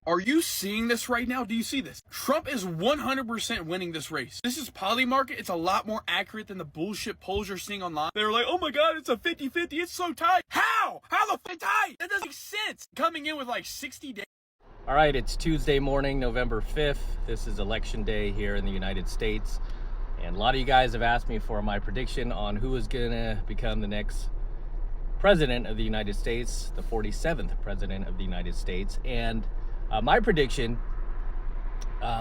Are you seeing this right now? Do you see this? Trump is 100% winning this race. This is Polymarket. It's a lot more accurate than the bullshit polls you're seeing online. They're like, oh my God, it's a 50-50. It's so tight. How? How the fuck tight? That doesn't make sense. Coming in with like 60 days. All right, it's Tuesday morning, November 5th. This is election day here in the United States. And a lot of you guys have asked me for my prediction on who is gonna become the next president of the United States, the 47th president of the United States. And my prediction,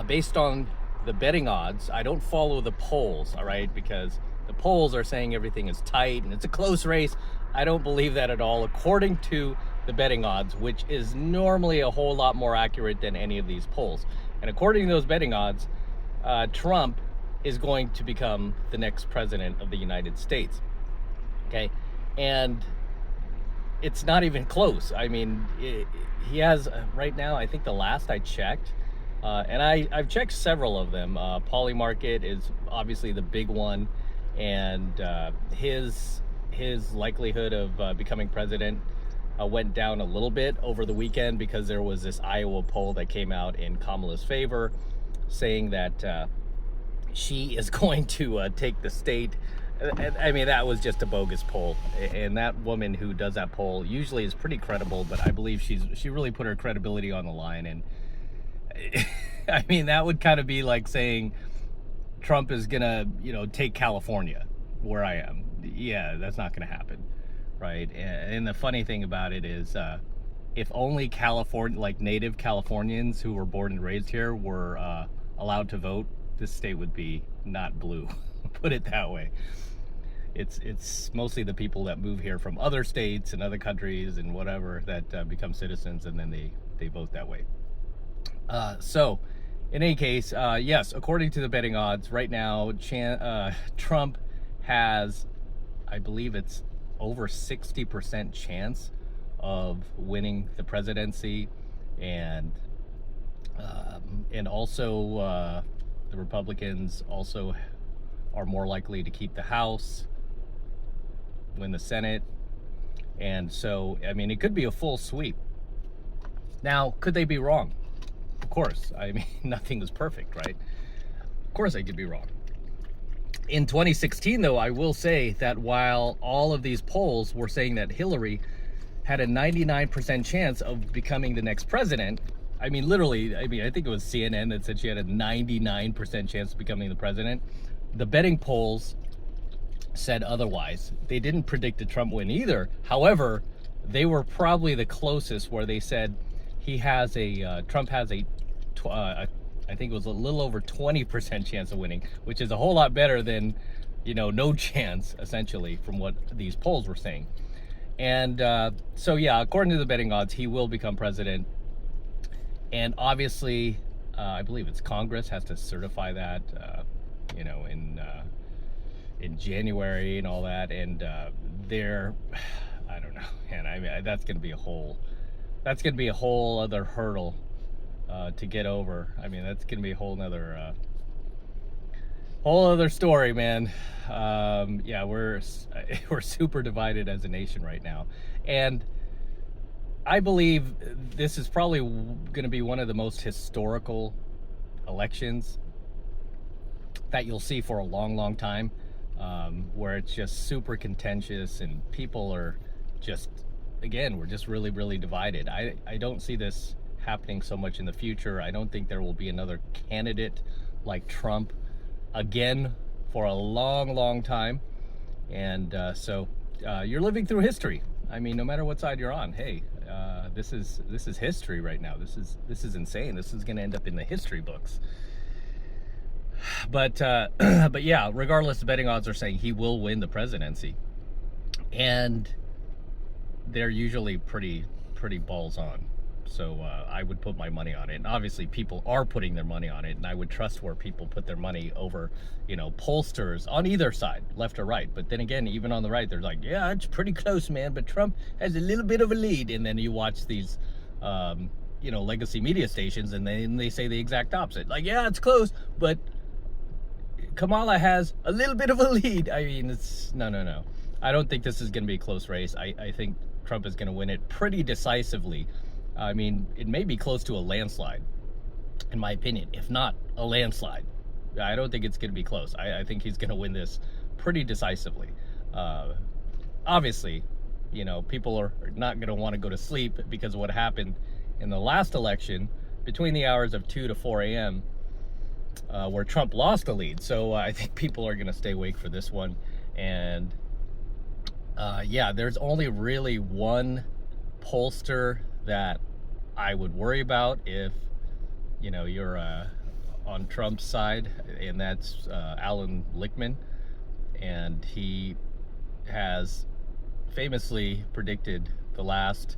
based on the betting odds, I don't follow the polls, all right? Because the polls are saying everything is tight and it's a close race. I don't believe that at all, according to the betting odds, which is normally a whole lot more accurate than any of these polls. And according to those betting odds, Trump is going to become the next president of the United States, okay? And it's not even close. I mean, he has, right now, I think the last I checked, and I've checked several of them. Polymarket is obviously the big one, and his likelihood of becoming president went down a little bit over the weekend because there was this Iowa poll that came out in Kamala's favor, saying that she is going to take the state. I mean, that was just a bogus poll, and that woman who does that poll usually is pretty credible, but I believe she really put her credibility on the line. And I mean, that would kind of be like saying Trump is gonna, take California, where I am. Yeah, that's not gonna happen, right? And the funny thing about it is, if only California, like native Californians who were born and raised here, were allowed to vote, this state would be not blue. Put it that way. It's mostly the people that move here from other states and other countries and whatever that become citizens, and then they vote that way. So in any case, yes, according to the betting odds right now, Trump has, I believe it's over 60% chance of winning the presidency, and also the Republicans also are more likely to keep the House, win the Senate. And so, I mean, it could be a full sweep. Now, could they be wrong? Of course. I mean, nothing is perfect, right? Of course they could be wrong. In 2016, though, I will say that while all of these polls were saying that Hillary had a 99% chance of becoming the next president, I mean, literally, I think it was CNN that said she had a 99% chance of becoming the president. The betting polls said otherwise. They didn't predict a Trump win either. However, they were probably the closest, where they said Trump has I think it was a little over 20% chance of winning, which is a whole lot better than, no chance, essentially, from what these polls were saying. And so, yeah, according to the betting odds, he will become president. And obviously, I believe it's Congress has to certify that, in January and all that. And I don't know, man. I mean, that's going to be a whole other hurdle to get over. I mean, that's going to be a whole other story, man. Yeah, we're super divided as a nation right now. And I believe this is probably going to be one of the most historical elections that you'll see for a long, long time, where it's just super contentious and people are just, again, we're just really, really divided. I don't see this happening so much in the future. I don't think there will be another candidate like Trump again for a long, long time. And so you're living through history. I mean, no matter what side you're on, hey, this is history right now. This is insane. This is going to end up in the history books. But yeah, regardless, the betting odds are saying he will win the presidency, and they're usually pretty balls on. So I would put my money on it. And obviously people are putting their money on it, and I would trust where people put their money over, pollsters on either side, left or right. But then again, even on the right, they're like, yeah, it's pretty close, man, but Trump has a little bit of a lead. And then you watch these, legacy media stations, and then they say the exact opposite. Like, yeah, it's close, but Kamala has a little bit of a lead. I mean, it's no. I don't think this is going to be a close race. I think Trump is going to win it pretty decisively. I mean, it may be close to a landslide, in my opinion, if not a landslide. I don't think it's going to be close. I think he's going to win this pretty decisively. Obviously, you know, people are not going to want to go to sleep because of what happened in the last election between the hours of 2 to 4 a.m., where Trump lost the lead. So I think people are going to stay awake for this one. And yeah, there's only really one pollster that I would worry about if, you know, you're on Trump's side, and that's Alan Lichtman. And he has famously predicted the last,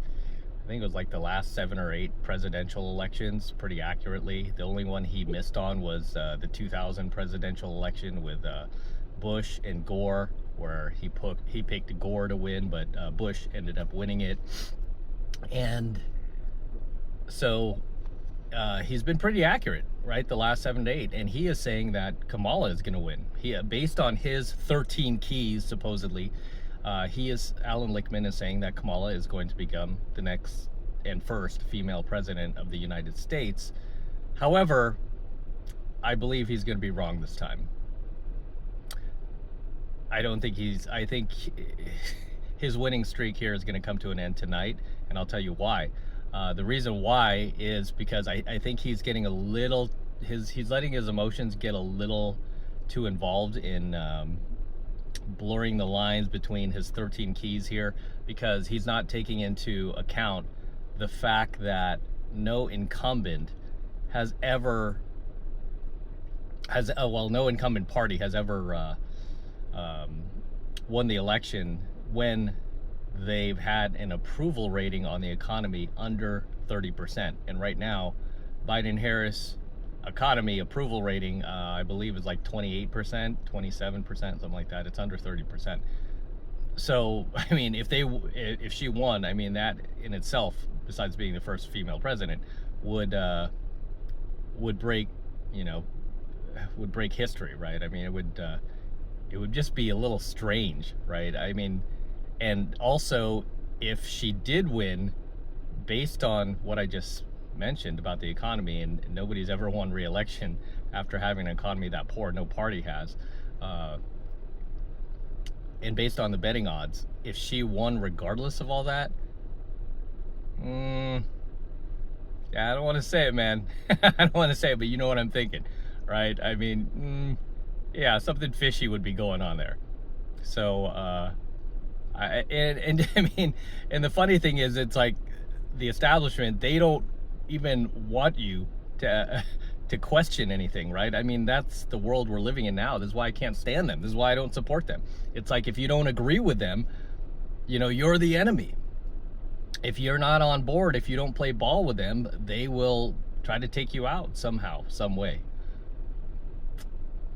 I think it was like the last 7 or 8 presidential elections pretty accurately. The only one he missed on was the 2000 presidential election with Bush and Gore, where he picked Gore to win, but Bush ended up winning it. And so he's been pretty accurate, right, the last 7 to 8, and he is saying that Kamala is going to win. He, based on his 13 keys, supposedly, Alan Lichtman is saying that Kamala is going to become the next and first female president of the United States. However, I believe he's going to be wrong this time. I think his winning streak here is going to come to an end tonight, and I'll tell you why. The reason why is because I think he's getting a little, he's letting his emotions get a little too involved in blurring the lines between his 13 keys here, because he's not taking into account the fact that no incumbent no incumbent party has ever won the election when they've had an approval rating on the economy under 30%. And right now, Biden-Harris economy approval rating, I believe, is like 28%, 27%, something like that. It's under 30%. So, I mean, if she won, I mean, that in itself, besides being the first female president, would break, would break history, right? I mean, it would just be a little strange, right? I mean, and also, if she did win, based on what I just mentioned about the economy, and nobody's ever won re-election after having an economy that poor, no party has, and based on the betting odds, if she won regardless of all that, yeah, I don't want to say it, man. I don't want to say it, but you know what I'm thinking, right? I mean, yeah, something fishy would be going on there. So, I mean, and the funny thing is, it's like the establishment, they don't even want you to question anything, right? I mean, that's the world we're living in now. This is why I can't stand them. This is why I don't support them. It's like, if you don't agree with them, you're the enemy. If you're not on board, if you don't play ball with them, they will try to take you out somehow, some way.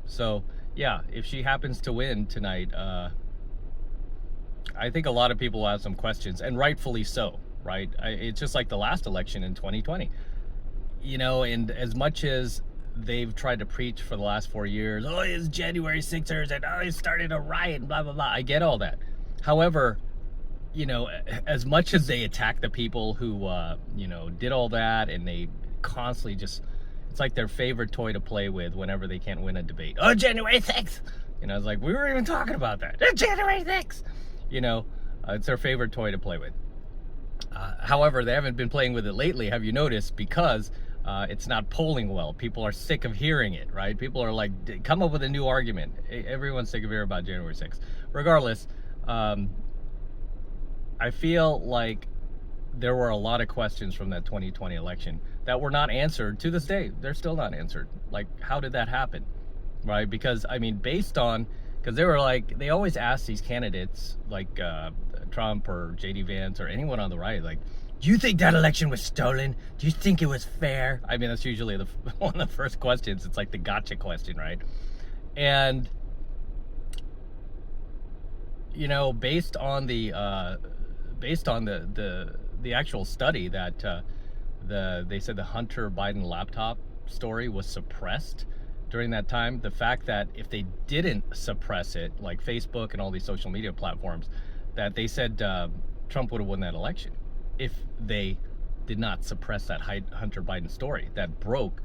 So yeah, if she happens to win tonight, I think a lot of people will have some questions, and rightfully so, right? It's just like the last election in 2020. And as much as they've tried to preach for the last 4 years, oh, it's January 6ers, and oh, they started a riot, blah, blah, blah. I get all that. However, as much as they attack the people who, did all that, and they constantly just, it's like their favorite toy to play with whenever they can't win a debate. Oh, January 6th! It's like, we weren't even talking about that. It's January 6th! It's their favorite toy to play with. However, they haven't been playing with it lately, have you noticed? Because it's not polling well. People are sick of hearing it, right? People are like, come up with a new argument. Everyone's sick of hearing about January 6th. Regardless, I feel like there were a lot of questions from that 2020 election that were not answered to this day. They're still not answered. Like, how did that happen, right? Because, I mean, because they were like, they always ask these candidates, like Trump or J.D. Vance or anyone on the right, like, do you think that election was stolen? Do you think it was fair? I mean, that's usually one of the first questions. It's like the gotcha question, right? And, based on the actual study that they said the Hunter Biden laptop story was suppressed during that time, the fact that if they didn't suppress it, like Facebook and all these social media platforms, that they said Trump would have won that election if they did not suppress that Hunter Biden story that broke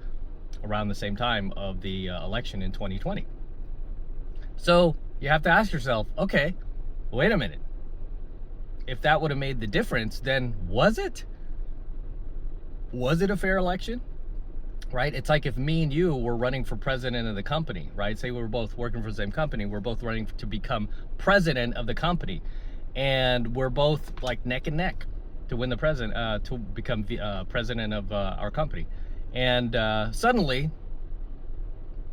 around the same time of the election in 2020. So you have to ask yourself, okay, wait a minute. If that would have made the difference, then was it? Was it a fair election? Right? It's like if me and you were running for president of the company, right? Say we were both working for the same company. We're both running to become president of the company. And we're both like neck and neck to win the president, to become president of our company. And suddenly,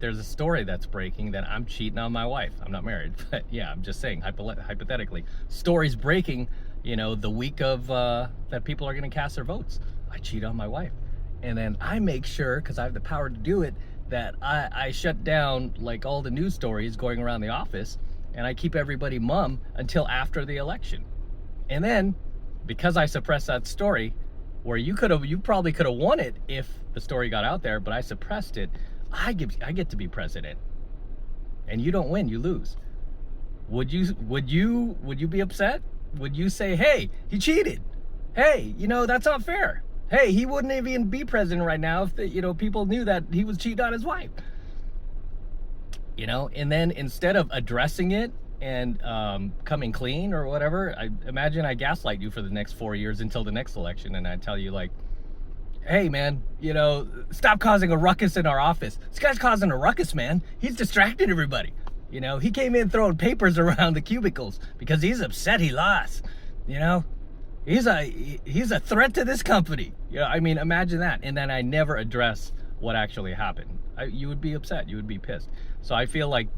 there's a story that's breaking that I'm cheating on my wife. I'm not married, but yeah, I'm just saying, hypothetically. Stories breaking, the week of that people are going to cast their votes. I cheat on my wife. And then I make sure, because I have the power to do it, that I shut down like all the news stories going around the office, and I keep everybody mum until after the election. And then, because I suppressed that story, where you probably could have won it if the story got out there, but I suppressed it, I get to be president. And you don't win, you lose. Would you be upset? Would you say, hey, he cheated? Hey, that's not fair. Hey, he wouldn't even be president right now if people knew that he was cheating on his wife. And then instead of addressing it and coming clean or whatever, I imagine I gaslight you for the next 4 years until the next election, and I tell you like, hey man, stop causing a ruckus in our office. This guy's causing a ruckus, man. He's distracting everybody. He came in throwing papers around the cubicles because he's upset he lost. He's a threat to this company. Imagine that. And then I never address what actually happened. You would be upset. You would be pissed. So I feel like,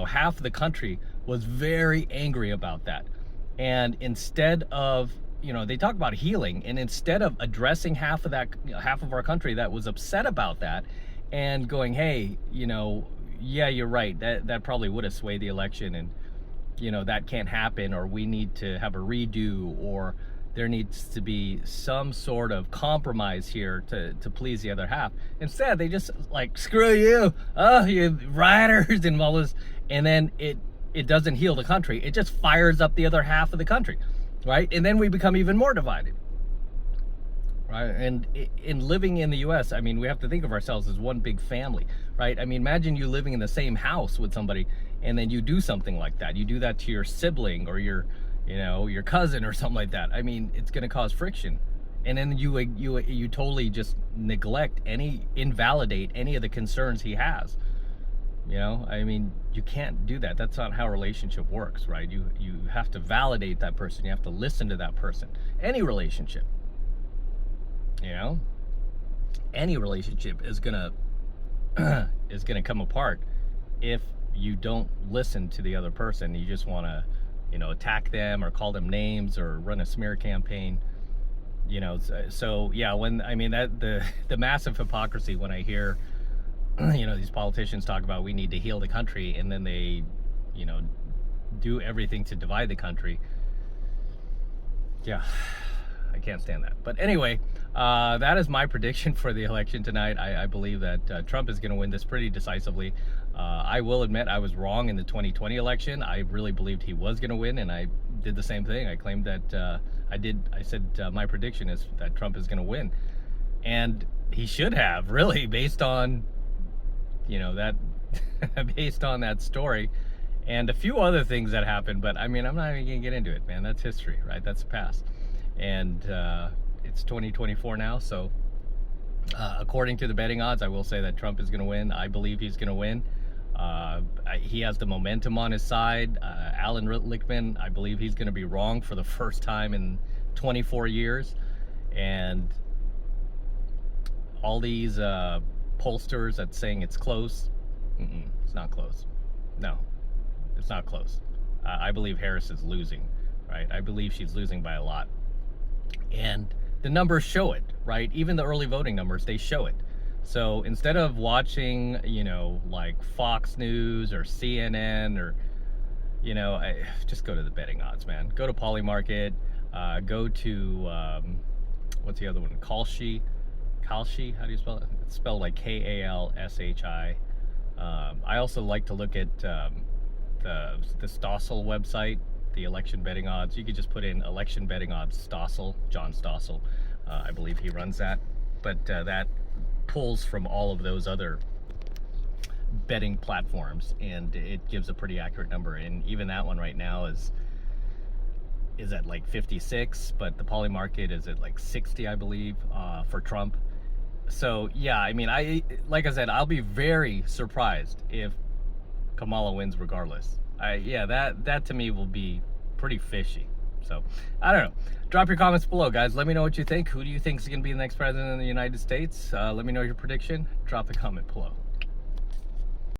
half the country was very angry about that. And instead of, they talk about healing, and instead of addressing half of our country that was upset about that and going, hey, yeah, you're right. That probably would have swayed the election, and, that can't happen, or we need to have a redo, or there needs to be some sort of compromise here to please the other half. Instead, they just like, screw you, you rioters and all this, and then it doesn't heal the country. It just fires up the other half of the country, right? And then we become even more divided, right? And in living in the U.S., we have to think of ourselves as one big family, right? Imagine you living in the same house with somebody, and then you do something like that. You do that to your sibling or your cousin or something like that. It's going to cause friction. And then you totally just invalidate any of the concerns he has. You can't do that. That's not how a relationship works, right? You have to validate that person. You have to listen to that person. Any relationship, any relationship is gonna come apart if you don't listen to the other person. You just want to attack them or call them names or run a smear campaign, so yeah, when the massive hypocrisy when I hear these politicians talk about we need to heal the country, and then they do everything to divide the country. Yeah, I can't stand that. But anyway, that is my prediction for the election tonight. I believe that Trump is going to win this pretty decisively. I will admit I was wrong in the 2020 election. I really believed he was going to win, and I did the same thing. I claimed that I said my prediction is that Trump is going to win, and he should have, really, based on that based on that story and a few other things that happened. But I'm not even gonna get into it, man. That's history, right? That's the past. And it's 2024 now, so according to the betting odds, I will say that Trump is gonna win. I believe he's gonna win. He has the momentum on his side. Alan Lichtman, I believe he's gonna be wrong for the first time in 24 years. And all these pollsters that's saying it's close, it's not close. No, it's not close. I believe Harris is losing, right? I believe she's losing by a lot. And the numbers show it, right? Even the early voting numbers, they show it. So instead of watching, like Fox News or CNN or, just go to the betting odds, man. Go to Polymarket, go to, what's the other one? Kalshi, how do you spell it? It's spelled like Kalshi. I also like to look at the Stossel website, the election betting odds. You could just put in election betting odds Stossel, John Stossel. I believe he runs that, but that pulls from all of those other betting platforms, and it gives a pretty accurate number. And even that one right now is at like 56, but the poly market is at like 60, I believe, for Trump. So yeah, I mean, like I said, I'll be very surprised if Kamala wins regardless. Yeah, that to me will be pretty fishy. So I don't know. Drop your comments below, guys. Let me know what you think. Who do you think is going to be the next president of the United States? Let me know your prediction. Drop the comment below.